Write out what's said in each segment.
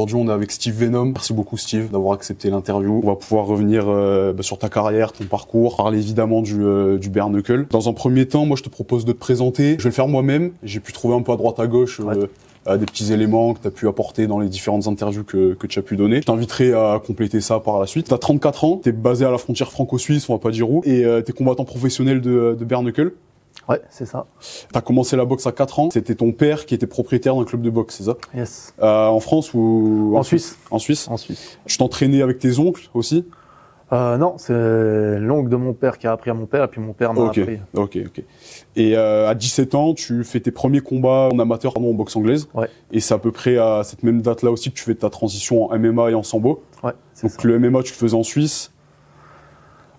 Aujourd'hui, on est avec Steve Venom. Merci beaucoup, Steve, d'avoir accepté l'interview. On va pouvoir revenir sur ta carrière, ton parcours, parler évidemment du bare knuckle. Dans un premier temps, moi, je te propose de te présenter. Je vais le faire moi-même. J'ai pu trouver un peu à droite à gauche des petits éléments que tu as pu apporter dans les différentes interviews que tu as pu donner. Je t'inviterai à compléter ça par la suite. Tu as 34 ans, tu es basé à la frontière franco-suisse, on va pas dire où, et tu es combattant professionnel de bare knuckle. Ouais, c'est ça. T'as commencé la boxe à 4 ans. C'était ton père qui était propriétaire d'un club de boxe, c'est ça? Yes. En France ou en Suisse? En Suisse. En Suisse. Tu t'entraînais avec tes oncles aussi? Non, c'est l'oncle de mon père qui a appris à mon père, et puis mon père m'a appris. Ok. Et à 17 ans, tu fais tes premiers combats en amateur en boxe anglaise. Ouais. Et c'est à peu près à cette même date-là aussi que tu fais ta transition en MMA et en sambo. Ouais, donc ça. Le MMA, tu le faisais en Suisse?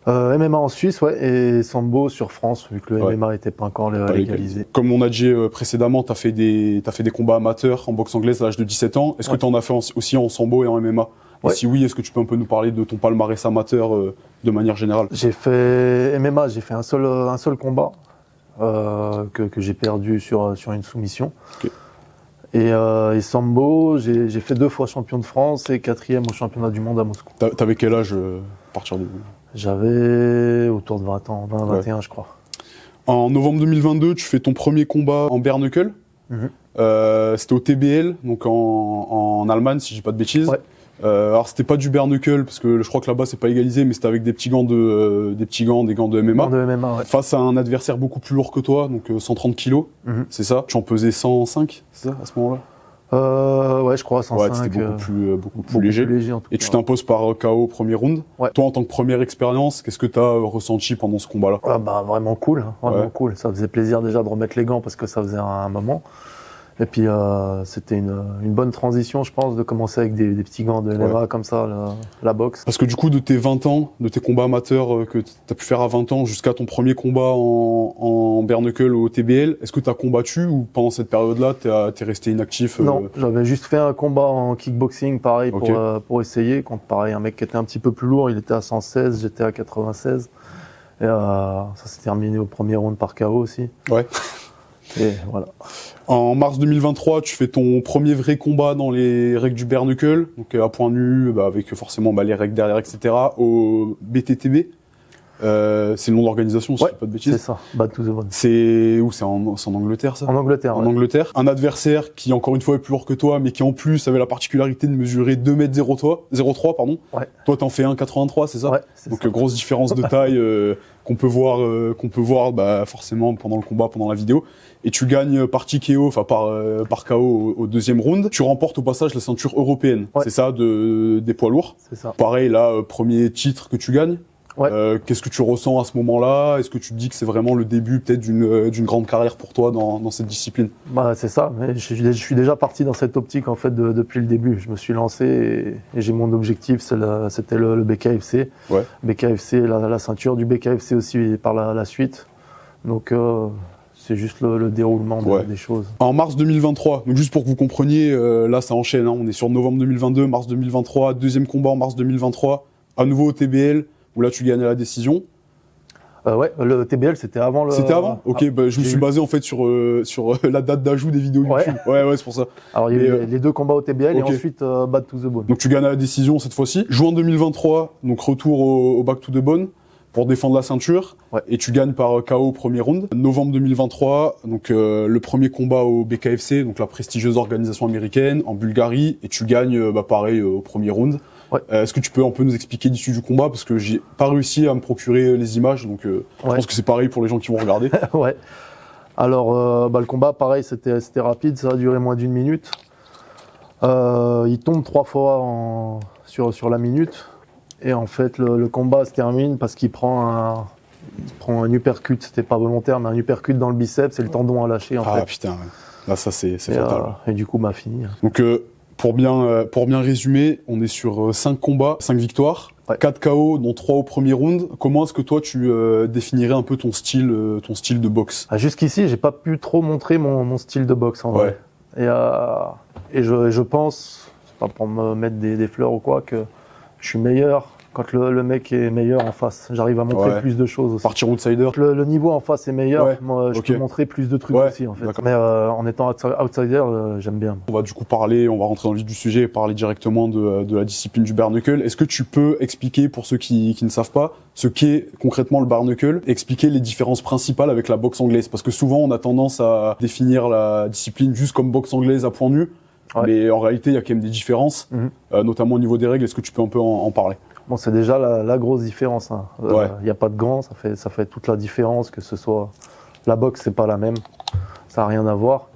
MMA en Suisse, ouais, et sambo sur France, vu que le MMA n'était pas encore légalisé. Comme on a dit précédemment, t'as fait des combats amateurs en boxe anglaise à l'âge de 17 ans. Est-ce que tu en as fait aussi en sambo et en MMA? Et si oui, est-ce que tu peux un peu nous parler de ton palmarès amateur de manière générale? J'ai fait MMA, j'ai fait un seul combat que j'ai perdu sur une soumission. Okay. Et sambo, j'ai fait 2 fois champion de France et 4e au championnat du monde à Moscou. T'avais quel âge à partir de... J'avais autour de 20 ans, 21 je crois. En novembre 2022, tu fais ton premier combat en bare knuckle. C'était au TBL, donc en Allemagne, si je dis pas de bêtises. Ouais. Alors c'était pas du bare knuckle parce que je crois que là-bas c'est pas égalisé, mais c'était avec des petits gants des gants de MMA. Ouais. Face à un adversaire beaucoup plus lourd que toi, donc 130 kilos, c'est ça. Tu en pesais 105, c'est ça à ce moment-là? Ouais, je crois 105. Ouais, c'était beaucoup plus léger. Et tu t'imposes par KO au premier round. Ouais. Toi, en tant que première expérience, qu'est-ce que tu as ressenti pendant ce combat-là? Vraiment cool, cool. Ça faisait plaisir déjà de remettre les gants parce que ça faisait un moment. Et puis c'était une bonne transition, je pense, de commencer avec des petits gants de MMA comme ça, la boxe. Parce que du coup, de tes 20 ans, de tes combats amateurs que tu as pu faire à 20 ans jusqu'à ton premier combat en bare knuckle au TBL, est-ce que tu as combattu ou pendant cette période-là, tu es resté inactif? Non, j'avais juste fait un combat en kickboxing, pareil, pour essayer, contre pareil, un mec qui était un petit peu plus lourd, il était à 116, j'étais à 96. Et ça s'est terminé au premier round par KO aussi. Ouais. Et voilà. En mars 2023, tu fais ton premier vrai combat dans les règles du bare knuckle, donc à point nu, avec forcément les règles derrière, etc. au BTTB. C'est le nom de l'organisation, si je dis pas de bêtises. C'est ça, Back to the Bone. C'est où? C'est en Angleterre, ça? En Angleterre, En Angleterre. Un adversaire qui, encore une fois, est plus lourd que toi, mais qui en plus avait la particularité de mesurer 2,03 m. Ouais. Toi, t'en fais 1,83, c'est ça? Ouais, donc, grosse différence de taille qu'on peut voir forcément pendant le combat, pendant la vidéo. Et tu gagnes par TKO, enfin par KO au deuxième round. Tu remportes au passage la ceinture européenne, c'est ça, des poids lourds. C'est ça. Pareil, là, premier titre que tu gagnes. Ouais. Qu'est-ce que tu ressens à ce moment-là? Est-ce que tu te dis que c'est vraiment le début peut-être d'une grande carrière pour toi dans cette discipline? C'est ça, mais je suis déjà parti dans cette optique en fait depuis le début. Je me suis lancé et j'ai mon objectif, c'était le BKFC. Ouais. BKFC, la ceinture du BKFC aussi par la suite. Donc c'est juste le déroulement des choses. En mars 2023, donc juste pour que vous compreniez, là ça enchaîne, on est sur novembre 2022, mars 2023, deuxième combat en mars 2023, à nouveau au TBL, où là tu gagnes à la décision. Ouais, le TBL c'était avant le... C'était avant? Ok, je me suis basé en fait sur la date d'ajout des vidéos YouTube. Ouais, c'est pour ça. Alors il y a eu les 2 combats au TBL et ensuite Back to the Bone. Donc tu gagnes à la décision cette fois-ci. Juin 2023, donc retour au Back to the Bone pour défendre la ceinture, et tu gagnes par KO au premier round. Novembre 2023, donc le premier combat au BKFC, donc la prestigieuse organisation américaine, en Bulgarie, et tu gagnes pareil au premier round. Ouais. Est-ce que tu peux un peu nous expliquer l'issue du combat, parce que j'ai pas réussi à me procurer les images, donc je pense que c'est pareil pour les gens qui vont regarder. Ouais. Alors le combat, pareil, c'était rapide, ça a duré moins d'1 minute. Il tombe 3 fois sur la minute. Et en fait, le combat se termine parce qu'il prend un uppercut. C'était pas volontaire, mais un uppercut dans le biceps et le tendon a lâché. En fait. Putain, là ça c'est fatal. Et du coup, fini. Donc pour bien résumer, on est sur 5 combats, 5 victoires, 4 KO, dont 3 au premier round. Comment est-ce que toi tu définirais un peu ton style de boxe? Jusqu'ici, j'ai pas pu trop montrer mon style de boxe en vrai. Et je pense, c'est pas pour me mettre des fleurs ou quoi, que je suis meilleur Quand le mec est meilleur en face, j'arrive à montrer plus de choses aussi. Partir outsider. Le niveau en face est meilleur, moi, je peux montrer plus de trucs aussi en fait. Mais en étant outsider, j'aime bien. On va du coup on va rentrer dans le vif du sujet et parler directement de la discipline du bare knuckle. Est-ce que tu peux expliquer, pour ceux qui ne savent pas, ce qu'est concrètement le bare knuckle, expliquer les différences principales avec la boxe anglaise? Parce que souvent on a tendance à définir la discipline juste comme boxe anglaise à point nu, mais en réalité il y a quand même des différences, notamment au niveau des règles. Est-ce que tu peux un peu en parler? Bon, c'est déjà la grosse différence. Il n'y a pas de gants, ça fait toute la différence, que ce soit... La boxe, c'est pas la même, ça n'a rien à voir.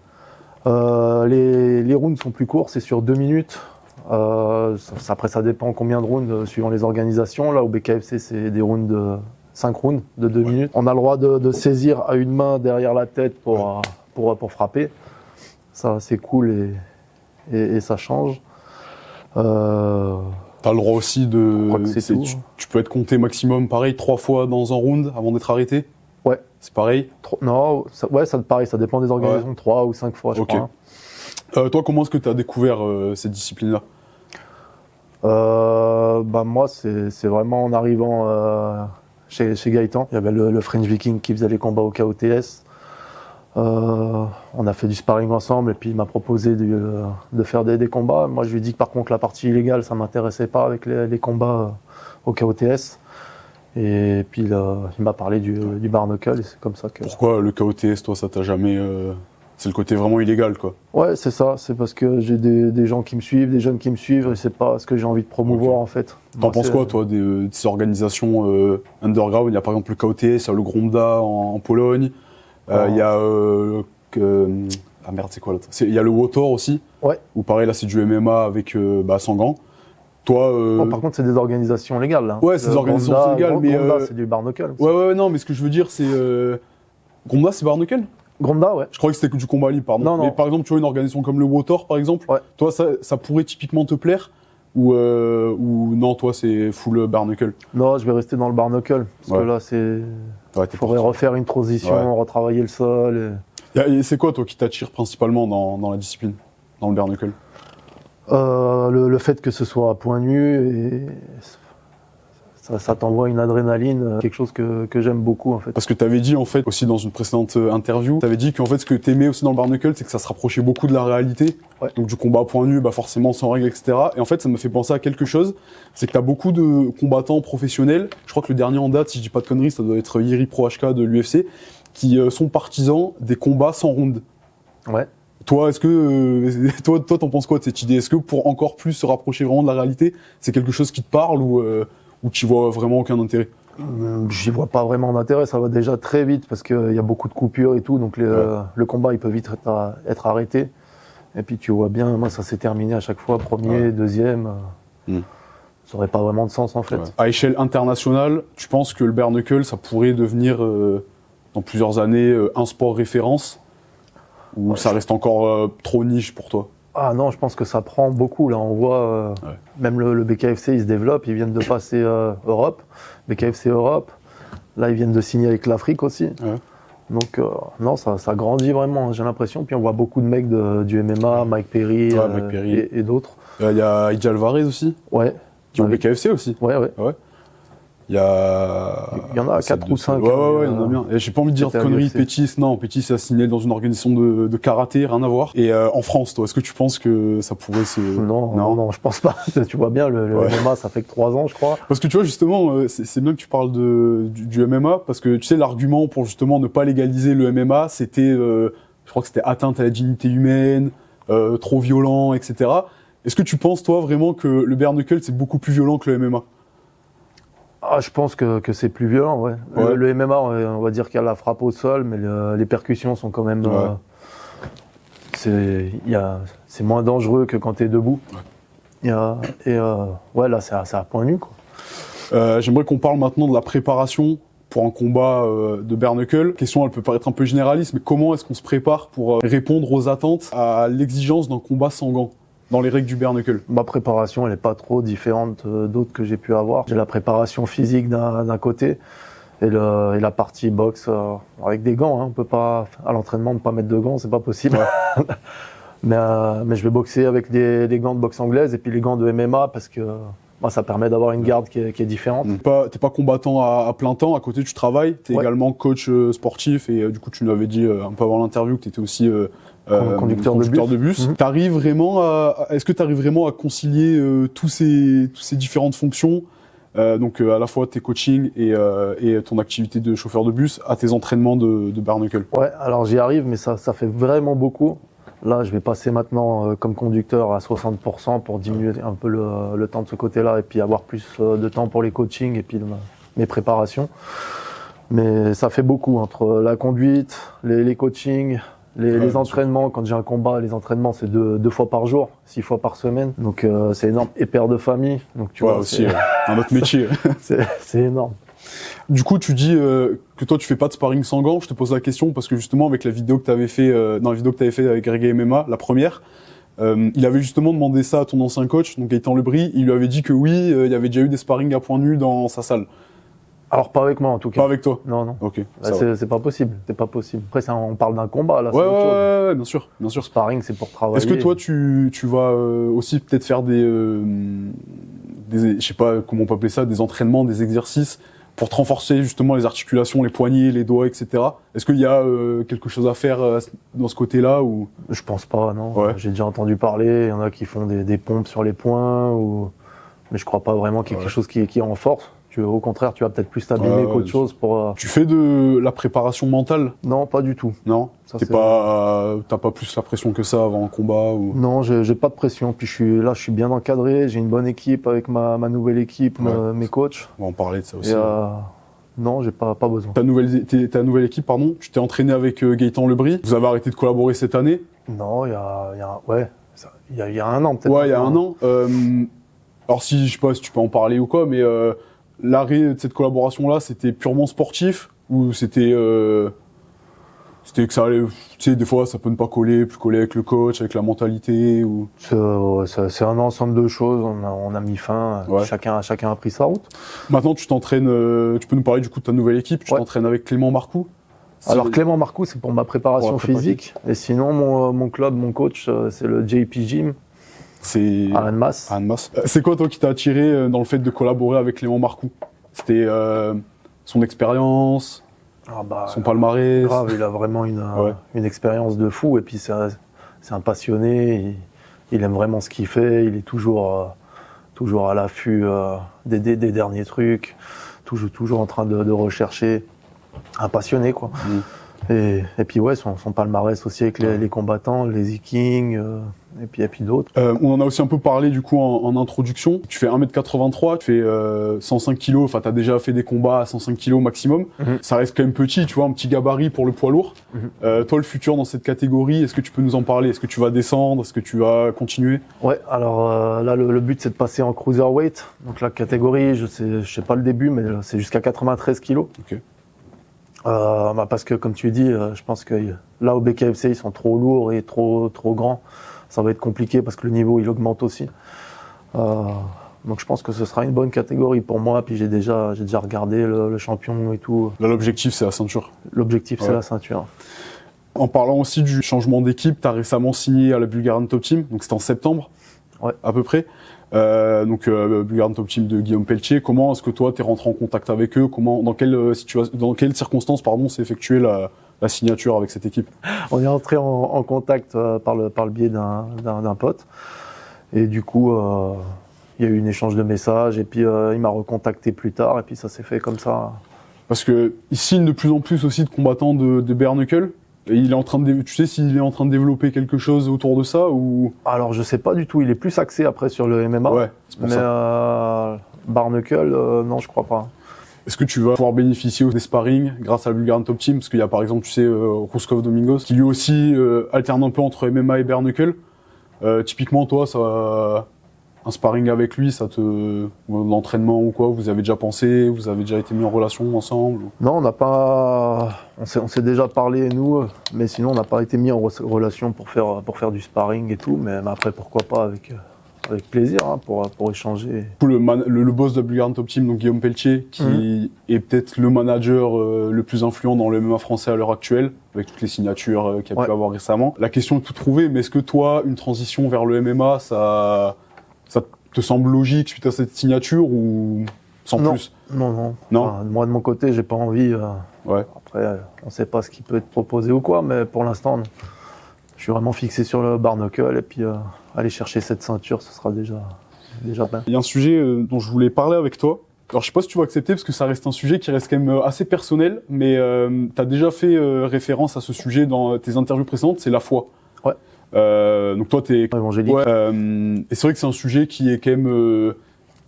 Les rounds sont plus courts, c'est sur 2 minutes. Après, ça dépend combien de rounds suivant les organisations. Là, au BKFC, c'est des rounds de 5 rounds de 2 minutes. On a le droit de saisir à une main derrière la tête pour frapper. Ça, c'est cool et ça change. T'as le droit aussi tu peux être compté maximum, pareil, 3 fois dans un round avant d'être arrêté? Ouais. C'est pareil? Non, ça pareil, ça dépend des organisations, 3 ou 5 fois, je crois. Toi, comment est-ce que tu as découvert cette discipline-là? Moi, c'est vraiment en arrivant chez Gaëtan. Il y avait le French Viking qui faisait les combats au KOTS. On a fait du sparring ensemble et puis il m'a proposé de faire des combats. Moi, je lui ai dit que par contre, la partie illégale, ça m'intéressait pas avec les combats au KOTS. Et puis il m'a parlé du bare knuckle et c'est comme ça que... Pourquoi le KOTS, toi, ça t'a jamais... C'est le côté vraiment illégal, quoi? Ouais, c'est ça. C'est parce que j'ai des gens qui me suivent, des jeunes qui me suivent et c'est pas ce que j'ai envie de promouvoir, en fait. T'en penses quoi, toi, de ces organisations underground? Il y a par exemple le KOTS, il y a le Gromda en Pologne. Il y a... ah merde, c'est quoi l'autre? Il y a le WOTOR aussi. Ouais. Où pareil, là, c'est du MMA avec sans gants. Toi, par contre, c'est des organisations légales. Là. Ouais, c'est des organisations légales, mais Gromda, c'est du bare knuckle. Ouais, non, mais ce que je veux dire, c'est Gromda, c'est bare knuckle? Gromda, ouais. Je croyais que c'était que du combat libre, pardon. Non. Mais par exemple, tu vois une organisation comme le WOTOR, par exemple. Toi, ça pourrait typiquement te plaire ou non, toi, c'est full bare knuckle? Non, je vais rester dans le bare knuckle parce que là, il faudrait refaire une transition, retravailler le sol. Et c'est quoi, toi, qui t'attire principalement dans la discipline, dans le bare knuckle? Le fait que ce soit à point nu et ça t'envoie une adrénaline, quelque chose que j'aime beaucoup en fait. Parce que tu avais dit en fait aussi dans une précédente interview, tu avais dit qu'en fait ce que tu aimais aussi dans le bare knuckle, c'est que ça se rapprochait beaucoup de la réalité. Donc du combat à point nu, forcément sans règles, etc. Et en fait ça me fait penser à quelque chose, c'est que tu as beaucoup de combattants professionnels, je crois que le dernier en date, si je dis pas de conneries, ça doit être Yeri Pro HK de l'UFC, qui sont partisans des combats sans round. Ouais. Toi, est-ce que toi, t'en penses quoi de cette idée? Est-ce que pour encore plus se rapprocher vraiment de la réalité, c'est quelque chose qui te parle ou tu vois vraiment aucun intérêt? J'y vois pas vraiment d'intérêt. Ça va déjà très vite parce qu'il y a beaucoup de coupures et tout, donc le combat il peut vite être arrêté. Et puis tu vois bien, moi ça s'est terminé à chaque fois, premier, deuxième. Ça aurait pas vraiment de sens en fait. À échelle internationale, tu penses que le bare knuckle, ça pourrait devenir dans plusieurs années un sport référence? Ou ça reste encore trop niche pour toi? Ah non, je pense que ça prend beaucoup. Là, on voit même le BKFC, il se développe. Ils viennent de passer Europe, BKFC Europe. Là, ils viennent de signer avec l'Afrique aussi. Donc non, ça grandit vraiment. J'ai l'impression. Puis on voit beaucoup de mecs du MMA, Mike Perry, et d'autres. Il y a Eddie Alvarez aussi. Ouais. Qui est au BKFC aussi. Ouais. Il y en a 4 ou 5. Ouais, il y en a bien. Et j'ai pas envie de dire de conneries. Pétis, non. Pétis a signé dans une organisation de karaté, rien à voir. Et en France, toi, est-ce que tu penses que ça pourrait se... Non, je pense pas. Tu vois bien, le MMA, ça fait que 3 ans, je crois. Parce que tu vois, justement, c'est bien que tu parles du MMA, parce que tu sais, l'argument pour justement ne pas légaliser le MMA, c'était, je crois que c'était atteinte à la dignité humaine, trop violent, etc. Est-ce que tu penses, toi, vraiment que le bare knuckle, c'est beaucoup plus violent que le MMA? Je pense que c'est plus violent, ouais. Le MMA, on va dire qu'il y a la frappe au sol, mais les percussions sont quand même... c'est moins dangereux que quand tu es debout. Là, c'est à point nu, quoi. J'aimerais qu'on parle maintenant de la préparation pour un combat de bare knuckle. La question, elle peut paraître un peu généraliste, mais comment est-ce qu'on se prépare pour répondre aux attentes, à l'exigence d'un combat sans gants dans les règles du bare knuckle? Ma préparation, elle n'est pas trop différente d'autres que j'ai pu avoir. J'ai la préparation physique d'un côté et la partie boxe avec des gants. On peut pas, à l'entraînement, ne pas mettre de gants, c'est pas possible. mais je vais boxer avec des gants de boxe anglaise et puis les gants de MMA parce que Bah, ça permet d'avoir une garde qui est différente. T'es pas combattant à plein temps, à côté tu travailles, t'es également coach sportif et du coup tu nous avais dit un peu avant l'interview que t'étais aussi conducteur de bus. T'arrives vraiment est-ce que tu arrives vraiment à concilier tous ces différentes fonctions, donc à la fois tes coachings et ton activité de chauffeur de bus à tes entraînements de bare knuckle? Ouais, alors j'y arrive, mais ça fait vraiment beaucoup. Là, je vais passer maintenant comme conducteur à 60% pour diminuer un peu le temps de ce côté-là et puis avoir plus de temps pour les coachings et puis mes préparations. Mais ça fait beaucoup entre la conduite, les coachings, les entraînements. Quand j'ai un combat, les entraînements, c'est deux fois par jour, 6 fois par semaine. Donc c'est énorme. Et père de famille. Donc tu vois, aussi un autre métier. c'est énorme. Du coup, tu dis que toi tu fais pas de sparring sans gants. Je te pose la question parce que justement avec la vidéo que tu avais fait dans la vidéo que tu avais fait avec Reggae MMA, la première, il avait justement demandé ça à ton ancien coach, donc Gaëtan Lebris. Il lui avait dit que oui, il y avait déjà eu des sparring à poing nu dans sa salle. Alors pas avec moi en tout cas. Pas avec toi. Non. Ok. C'est pas possible. C'est pas possible. Après on parle d'un combat là. Ouais, bien sûr. Le sparring c'est pour travailler. Est-ce que toi tu vas aussi peut-être faire des je sais pas comment on peut appeler ça, des entraînements, des exercices pour te renforcer justement les articulations, les poignets, les doigts, etc. Est-ce qu'il y a quelque chose à faire dans ce côté-là ou? Je pense pas, non. Ouais. J'ai déjà entendu parler, il y en a qui font des pompes sur les poings, mais je crois pas vraiment qu'il y ait quelque chose qui renforce. Au contraire, tu vas peut-être plus t'abîmer qu'autre chose pour... Tu fais de la préparation mentale? Non, pas du tout. Non? T'as pas plus la pression que ça avant un combat ou... Non, j'ai pas de pression. Puis je suis bien encadré, j'ai une bonne équipe avec ma nouvelle équipe, mes coachs. On va en parler de ça aussi. Non, j'ai pas besoin. Ta nouvelle équipe, pardon, tu t'es entraîné avec Gaëtan Lebris. Vous avez arrêté de collaborer cette année? Non, il y a un an peut-être. Ouais, il y a un an. Alors je sais pas si tu peux en parler ou quoi, mais l'arrêt de cette collaboration-là, c'était purement sportif ou c'était que ça allait, tu sais, des fois ça peut ne pas coller, plus coller avec le coach, avec la mentalité ou... C'est un ensemble de choses, on a mis fin, chacun a pris sa route. Maintenant tu t'entraînes, tu peux nous parler du coup de ta nouvelle équipe, tu t'entraînes avec Clément Marcoux? Alors Clément Marcoux c'est pour ma préparation physique, et sinon mon club, mon coach c'est le JP Gym. C'est à Annemasse. C'est quoi toi qui t'a attiré dans le fait de collaborer avec Clément Marcoux? C'était son expérience, son palmarès? Grave, il a vraiment une expérience de fou et puis c'est un passionné, il aime vraiment ce qu'il fait, il est toujours à l'affût des derniers trucs, toujours en train de rechercher, un passionné quoi. Et puis son palmarès aussi avec les combattants, les Z-Kings, et puis d'autres. On en a aussi un peu parlé du coup en introduction. Tu fais 1m83, tu fais 105 kg, enfin t'as déjà fait des combats à 105 kg maximum. Ça reste quand même petit, tu vois, un petit gabarit pour le poids lourd. Toi, le futur dans cette catégorie, est-ce que tu peux nous en parler? Est-ce que tu vas descendre? Est-ce que tu vas continuer? Ouais, alors là le but c'est de passer en cruiserweight. Donc la catégorie, je sais pas le début, mais c'est jusqu'à 93 kg. Ok. Parce que comme tu dis, je pense que là au BKFC ils sont trop lourds et trop grands. Ça va être compliqué parce que le niveau il augmente aussi. Donc je pense que ce sera une bonne catégorie pour moi. Puis j'ai déjà regardé le champion et tout. Là l'objectif c'est la ceinture. L'objectif c'est la ceinture. En parlant aussi du changement d'équipe, tu as récemment signé à la Bulgarian Top Team, donc c'était en septembre à peu près. Bulgarian Top Team de Guillaume Pelletier. Comment est-ce que toi t'es rentré en contact avec eux? Dans quelles circonstances s'est effectuée la signature avec cette équipe? On est entré en contact par le biais d'un pote. Et du coup, il y a eu un échange de messages et puis il m'a recontacté plus tard et puis ça s'est fait comme ça. Parce que il signe de plus en plus aussi de combattants de bare knuckle. Et il est en train de, tu sais s'il est en train de développer quelque chose autour de ça ou? Alors je sais pas du tout, il est plus axé après sur le MMA. Ouais, c'est pour ça. Bare knuckle, non je crois pas. Est-ce que tu vas pouvoir bénéficier des sparring grâce à la Bulgarian Top Team? Parce qu'il y a par exemple, tu sais, Ruskov Domingos, qui lui aussi alterne un peu entre MMA et bare knuckle. Typiquement, toi, un sparring avec lui, l'entraînement ou quoi, vous avez déjà pensé, vous avez déjà été mis en relation ensemble? Non, on n'a pas, on s'est déjà parlé nous, mais sinon on n'a pas été mis en relation pour faire du sparring et tout, mais après pourquoi pas avec plaisir pour échanger. Le boss de la Bulgarian Top Team, donc Guillaume Pelletier, qui est peut-être le manager le plus influent dans le MMA français à l'heure actuelle, avec toutes les signatures qu'il y a pu avoir récemment. La question est toute trouvée, mais est-ce que toi, une transition vers le MMA, te semble logique suite à cette signature ou sans Non. plus? Non. Non. Enfin, moi de mon côté, j'ai pas envie. Ouais. Après, on sait pas ce qui peut être proposé ou quoi, mais pour l'instant, je suis vraiment fixé sur le bare-knuckle et puis aller chercher cette ceinture, ce sera déjà bien. Il y a un sujet dont je voulais parler avec toi. Alors je sais pas si tu vas accepter parce que ça reste un sujet qui reste quand même assez personnel, mais tu as déjà fait référence à ce sujet dans tes interviews précédentes, c'est la foi. Ouais. Donc toi t'es Évangélique. ouais, et c'est vrai que c'est un sujet qui est quand même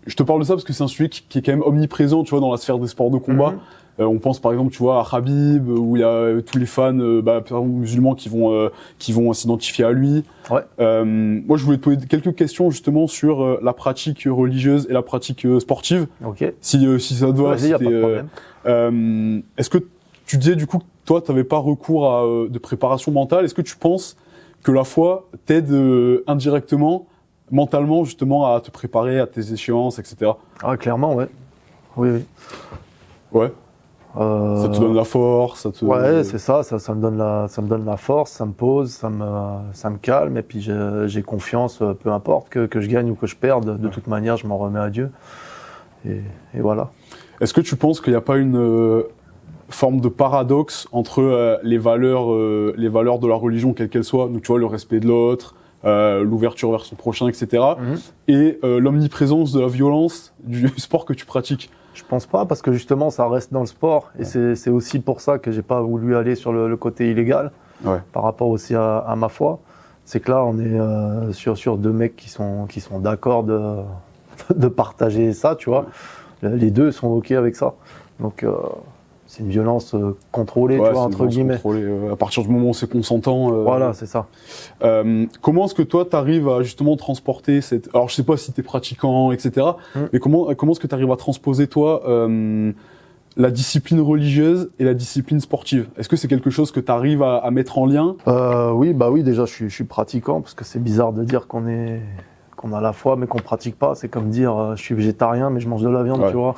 je te parle de ça parce que c'est un sujet qui est quand même omniprésent, tu vois, dans la sphère des sports de combat. On pense par exemple, tu vois, à Khabib, où il y a tous les fans musulmans qui vont s'identifier à lui. Ouais. Moi, je voulais te poser quelques questions justement sur la pratique religieuse et la pratique sportive. Ok. Si ça te va. Vas-y, y a pas de problème. Est-ce que tu disais du coup que toi, tu n'avais pas recours à de préparation mentale? Est-ce que tu penses que la foi t'aide indirectement, mentalement, justement, à te préparer à tes échéances, etc. Ah, clairement, ouais. Oui. Ouais. Ça te donne la force, ça te... Ouais, c'est ça me donne la force, ça me pose, ça me calme, et puis j'ai confiance, peu importe que je gagne ou que je perde, de toute manière, je m'en remets à Dieu. Et voilà. Est-ce que tu penses qu'il n'y a pas une forme de paradoxe entre les valeurs de la religion, quelles qu'elles soient, donc tu vois, le respect de l'autre, l'ouverture vers son prochain, etc., et l'omniprésence de la violence du sport que tu pratiques? Je pense pas, parce que justement, ça reste dans le sport, et c'est aussi pour ça que j'ai pas voulu aller sur le côté illégal, par rapport aussi à ma foi. C'est que là, on est sur deux mecs qui sont d'accord de partager ça, tu vois. Les deux sont OK avec ça. Donc, c'est une violence contrôlée, tu vois, entre guillemets. À partir du moment où c'est consentant. Voilà, c'est ça. Comment est-ce que toi, tu arrives à justement transporter cette... Alors, je sais pas si tu es pratiquant, etc., mais comment est-ce que tu arrives à transposer, toi, la discipline religieuse et la discipline sportive? Est-ce que c'est quelque chose que tu arrives à mettre en lien? Oui, déjà, je suis pratiquant, parce que c'est bizarre de dire qu'on a la foi, mais qu'on pratique pas. C'est comme dire, je suis végétarien, mais je mange de la viande, tu vois.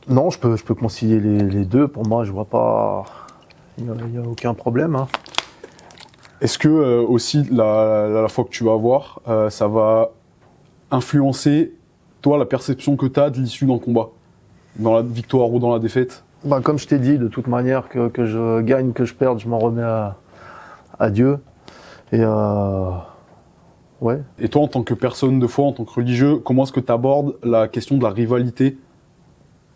Non, je peux concilier les deux. Pour moi, je vois pas, il y a aucun problème. Hein. Est-ce que aussi la foi que tu vas avoir, ça va influencer toi la perception que tu as de l'issue d'un combat, dans la victoire ou dans la défaite? Comme je t'ai dit, de toute manière, que je gagne, que je perde, je m'en remets à Dieu. Et ouais. Et toi, en tant que personne de foi, en tant que religieux, comment est-ce que tu abordes la question de la rivalité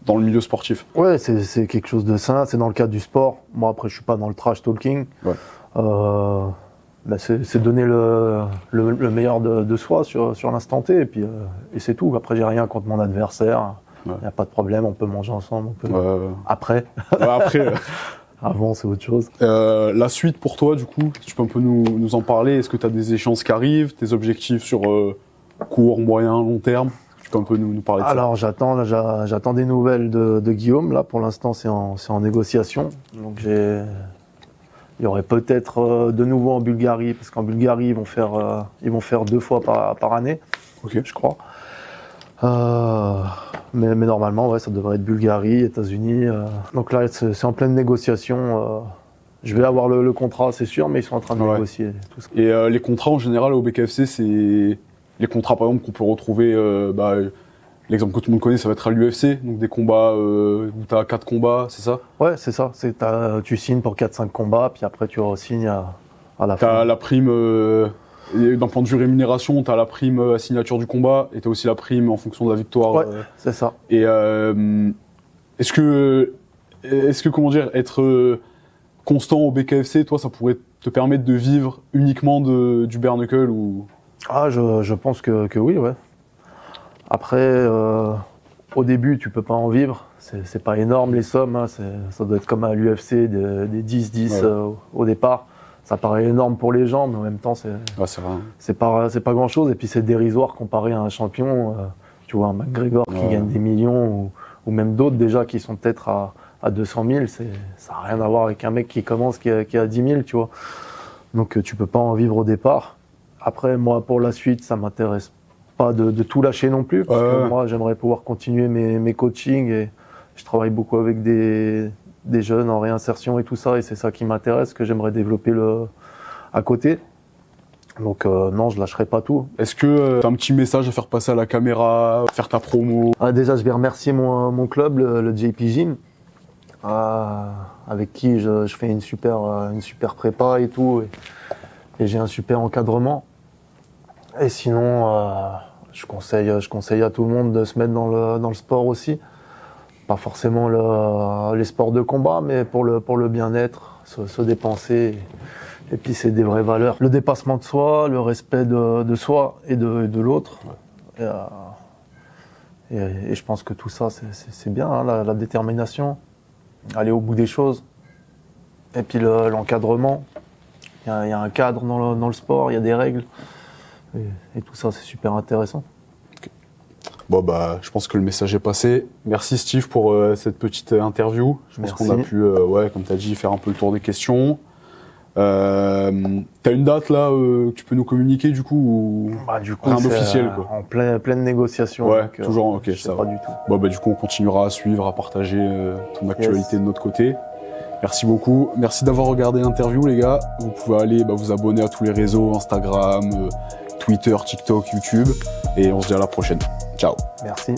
dans le milieu sportif? Ouais, c'est quelque chose de sain, c'est dans le cadre du sport. Moi, après, je suis pas dans le trash talking. Ouais. C'est donner le meilleur de soi sur l'instant T, et c'est tout. Après, j'ai rien contre mon adversaire. Il n'y a pas de problème, on peut manger ensemble. Après. Après. Avant, c'est autre chose. La suite pour toi, du coup, tu peux un peu nous en parler? Est-ce que tu as des échéances qui arrivent, tes objectifs sur court, moyen, long terme? Tu peux un peu nous parler de ça? Alors, j'attends des nouvelles de Guillaume. Là, pour l'instant, c'est en négociation. Donc, il y aurait peut-être de nouveau en Bulgarie, parce qu'en Bulgarie, ils vont faire 2 fois par année, je crois. Mais normalement, ouais, ça devrait être Bulgarie, États-Unis. Donc là, c'est en pleine négociation. Je vais avoir le contrat, c'est sûr, mais ils sont en train de négocier tout ça. Et les contrats, en général, au BKFC, c'est les contrats, par exemple, qu'on peut retrouver... l'exemple que tout le monde connaît, ça va être à l'UFC, donc des combats où tu as 4 combats, c'est ça? Ouais, c'est ça. Tu signes pour 4-5 combats, puis après tu re-signes à la fin. Tu as la prime... d'un point de vue rémunération, tu as la prime à signature du combat et tu as aussi la prime en fonction de la victoire. Ouais, c'est ça. Et est-ce que comment dire, être constant au BKFC, toi, ça pourrait te permettre de vivre uniquement du bare knuckle ou... Ah, je pense que oui, ouais. Après, au début, tu peux pas en vivre. C'est pas énorme les sommes. Hein. Ça doit être comme à l'UFC, des 10-10 au départ. Ça paraît énorme pour les gens, mais en même temps, c'est pas grand-chose. Et puis, c'est dérisoire comparé à un champion. Tu vois, un McGregor qui gagne des millions, ou même d'autres déjà qui sont peut-être à 200 000. Ça n'a rien à voir avec un mec qui commence, qui est à 10 000, tu vois. Donc, tu peux pas en vivre au départ. Après, moi, pour la suite, ça m'intéresse pas de tout lâcher non plus. Parce que moi, j'aimerais pouvoir continuer mes coachings. Et je travaille beaucoup avec des jeunes en réinsertion et tout ça, et c'est ça qui m'intéresse, que j'aimerais développer à côté. Donc non, je lâcherai pas tout. Est-ce que t'as un petit message à faire passer à la caméra, faire ta promo? Déjà, je vais remercier mon club, le JP Gym, avec qui je fais une super prépa et tout, et j'ai un super encadrement. Et sinon, je conseille à tout le monde de se mettre dans le sport aussi. Pas forcément les sports de combat, mais pour le bien-être, se dépenser. Et puis c'est des vraies valeurs. Le dépassement de soi, le respect de soi et de l'autre. Et je pense que tout ça, c'est bien, hein, la détermination, aller au bout des choses. Et puis l'encadrement. Il y a un cadre dans le sport, il y a des règles. Et tout ça, c'est super intéressant. Bon, bah, je pense que le message est passé. Merci Steve pour cette petite interview. Je pense qu'on a pu, comme tu as dit, faire un peu le tour des questions. T'as une date là que tu peux nous communiquer du coup ou du coup, rien d'officiel quoi. En pleine négociation. Ouais, donc, toujours ok, ça va. Pas du tout. Bon bah du coup on continuera à suivre, à partager ton actualité de notre côté. Merci beaucoup, merci d'avoir regardé l'interview les gars. Vous pouvez aller vous abonner à tous les réseaux, Instagram, Twitter, TikTok, YouTube et on se dit à la prochaine. Ciao. Merci.